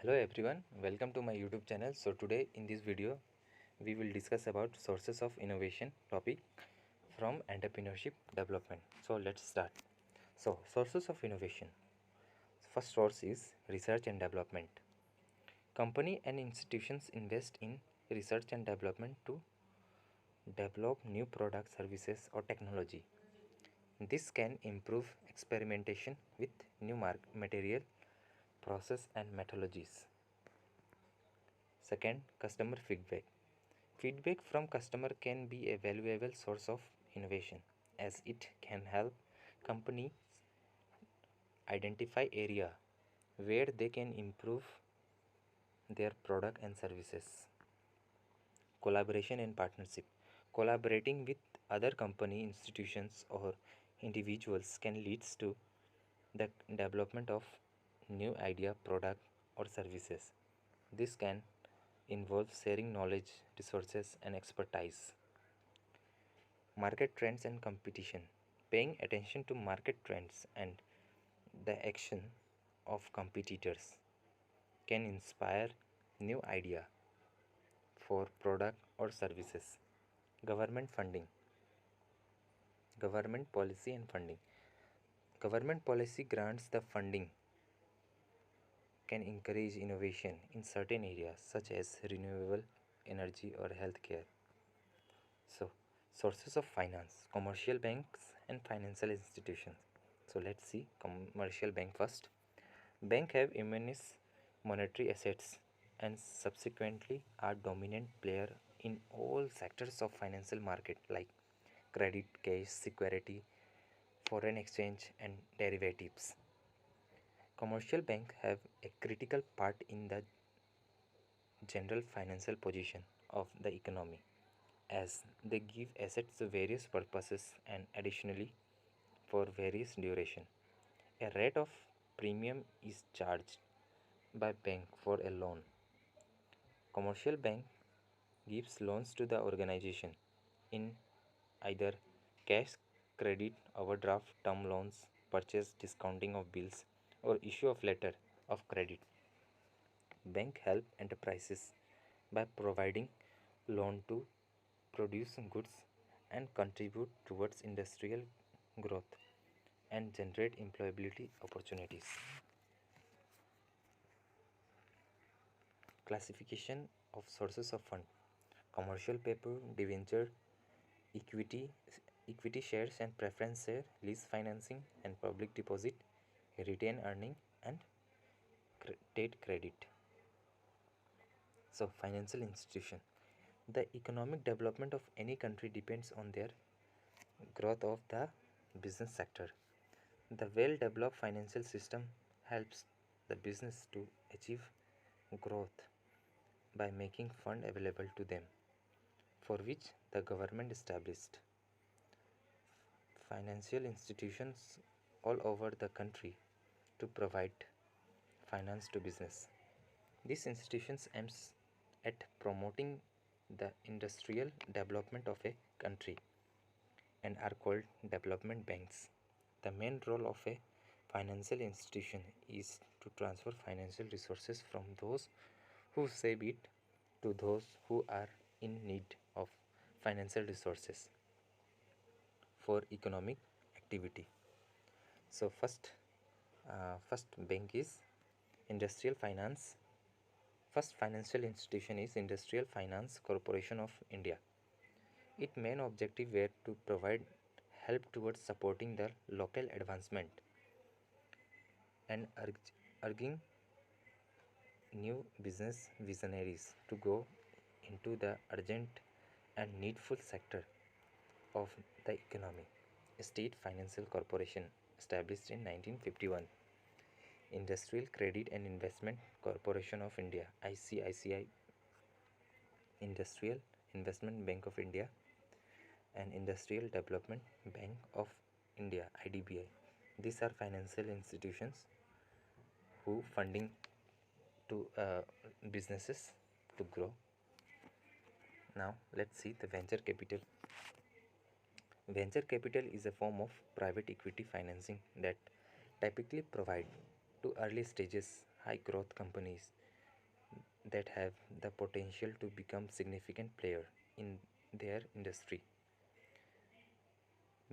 Hello everyone, welcome to my YouTube channel. So today in this video we will discuss about sources of innovation topic from entrepreneurship development. So let's start. So sources of innovation. First source is research and development. Company and institutions invest in research and development to develop new products, services or technology. This can improve experimentation with new material, process and methodologies. Second, customer feedback. Feedback from customer can be a valuable source of innovation as it can help companies identify area where they can improve their product and services. Collaboration and partnership. Collaborating with other company, institutions or individuals can lead to the development of new idea, product or services. This can involve sharing knowledge, resources and expertise. Market trends and competition. Paying attention to market trends and the action of competitors can inspire new idea for product or services. Government funding. Government policy and funding. Government policy grants the funding can encourage innovation in certain areas such as renewable energy or healthcare. So, sources of finance, commercial banks and financial institutions. So let's see commercial bank first. Bank have immense monetary assets and subsequently are dominant player in all sectors of financial market like credit, cash, security, foreign exchange and derivatives. Commercial bank have a critical part in the general financial position of the economy as they give assets to various purposes and additionally for various duration. A rate of premium is charged by bank for a loan. Commercial bank gives loans to the organization in either cash, credit, overdraft, term loans, purchase, discounting of bills, or issue of letter of credit. Bank help enterprises by providing loan to produce goods and contribute towards industrial growth and generate employability opportunities. Classification of sources of fund. Commercial paper, debenture, equity, equity shares and preference share, lease financing and public deposit, retained earning and trade credit. So financial institution. The economic development of any country depends on their growth of the business sector. The well-developed financial system helps the business to achieve growth by making fund available to them for which the government established financial institutions all over the country to provide finance to business. These institutions aims at promoting the industrial development of a country and are called development banks. The main role of a financial institution is to transfer financial resources from those who save it to those who are in need of financial resources for economic activity. So first bank is industrial finance. First financial institution is Industrial Finance Corporation of India. Its main objective were to provide help towards supporting the local advancement and urging new business visionaries to go into the urgent and needful sector of the economy. State Financial Corporation established in 1951. Industrial Credit and Investment Corporation of India ICICI, Industrial Investment Bank of India and Industrial Development Bank of India IDBI. These are financial institutions who funding to businesses to grow. Now let's see the venture capital. Venture capital is a form of private equity financing that typically provide to early stages high growth companies that have the potential to become significant player in their industry.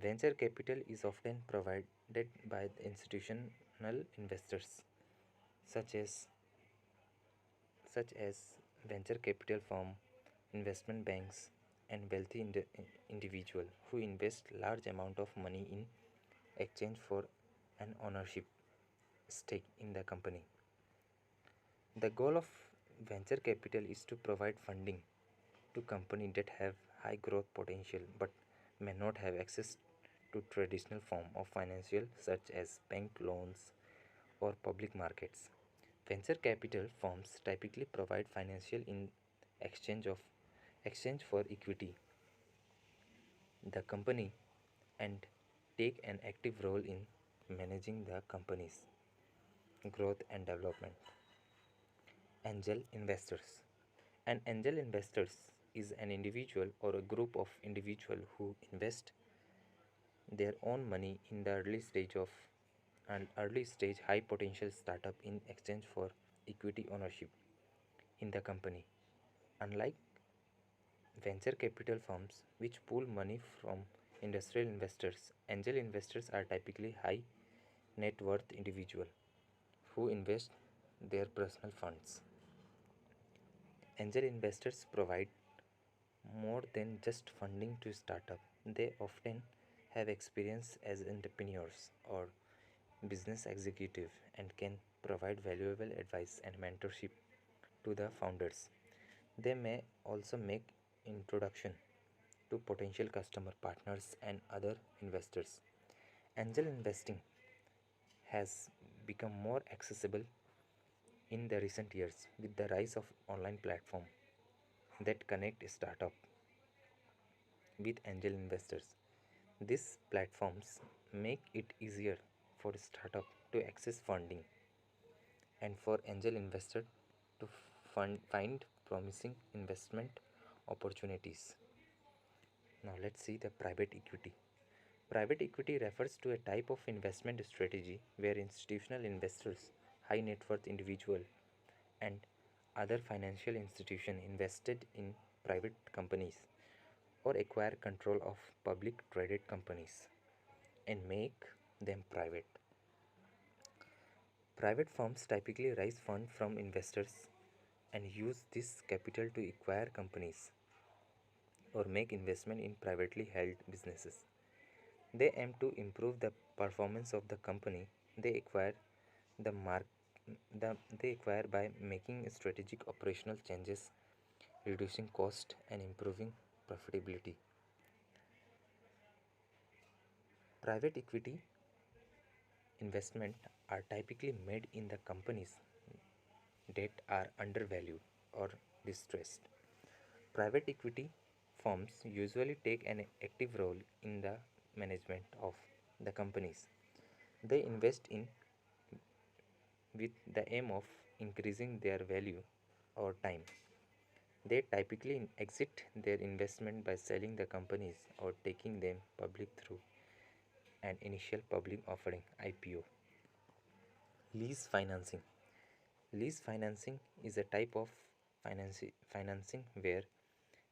Venture capital is often provided by the institutional investors such as such as venture capital firm, investment banks, and wealthy individual who invest large amount of money in exchange for an ownership stake in the company. The goal of venture capital is to provide funding to companies that have high growth potential but may not have access to traditional form of financial such as bank loans or public markets. Venture capital firms typically provide financial in exchange of exchange for equity the company and take an active role in managing the company's growth and development. Angel investors. An angel investor is an individual or a group of individuals who invest their own money in the early stage of an early stage high potential startup in exchange for equity ownership in the company. Unlike venture capital firms which pool money from industrial investors, angel investors are typically high net worth individuals who invest their personal funds. Angel investors provide more than just funding to startup. They often have experience as entrepreneurs or business executive and can provide valuable advice and mentorship to the founders. They may also make introduction to potential customer partners and other investors. Angel investing has become more accessible in the recent years with the rise of online platform that connect startup with angel investors. These platforms make it easier for startup to access funding and for angel investor to find promising investment opportunities. Now let's see the private equity. Private equity refers to a type of investment strategy where institutional investors, high net worth individual, and other financial institution invested in private companies or acquire control of public traded companies and make them private. Private firms typically raise funds from investors and use this capital to acquire companies or make investment in privately held businesses. They aim to improve the performance of the company they acquire the mark they acquire by making strategic operational changes, reducing cost and improving profitability. Private equity investment are typically made in the companies that are undervalued or distressed. Private equity firms usually take an active role in the management of the companies they invest in with the aim of increasing their value over time. They typically exit their investment by selling the companies or taking them public through an initial public offering IPO. Lease financing. Lease financing is a type of financing where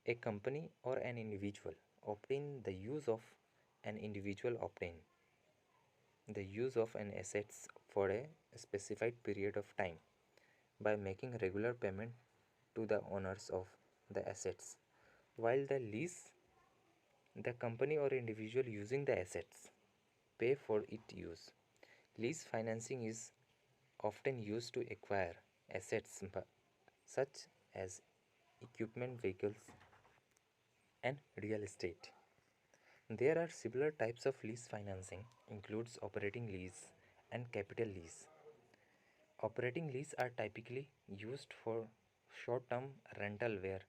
a company or an individual obtain the use of an individual obtain the use of an assets for a specified period of time by making regular payment to the owners of the assets. While the lease, the company or individual using the assets pay for its use. Lease financing is often used to acquire assets such as equipment, vehicles, and real estate. There are similar types of lease financing includes operating lease and capital lease. Operating lease are typically used for short-term rental where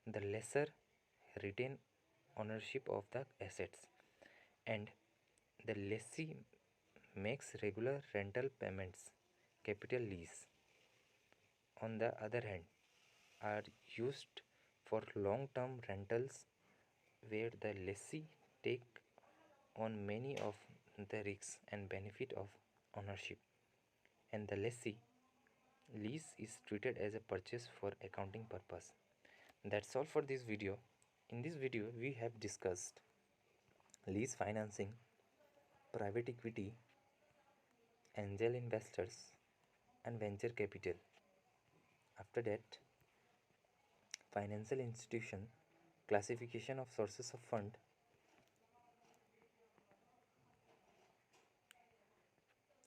the lessor retain ownership of the assets and the lessee makes regular rental payments. Capital lease, on the other hand, are used for long-term rentals where the lessee take on many of the risks and benefit of ownership and the lessee Lease is treated as a purchase for accounting purpose. That's all for this video. In this video, we have discussed lease financing, private equity, angel investors, and venture capital. After that, financial institution, classification of sources of fund,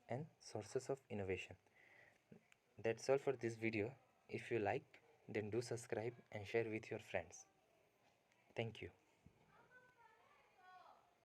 and sources of innovation. That's all for this video. If you like, then do subscribe and share with your friends. Thank you.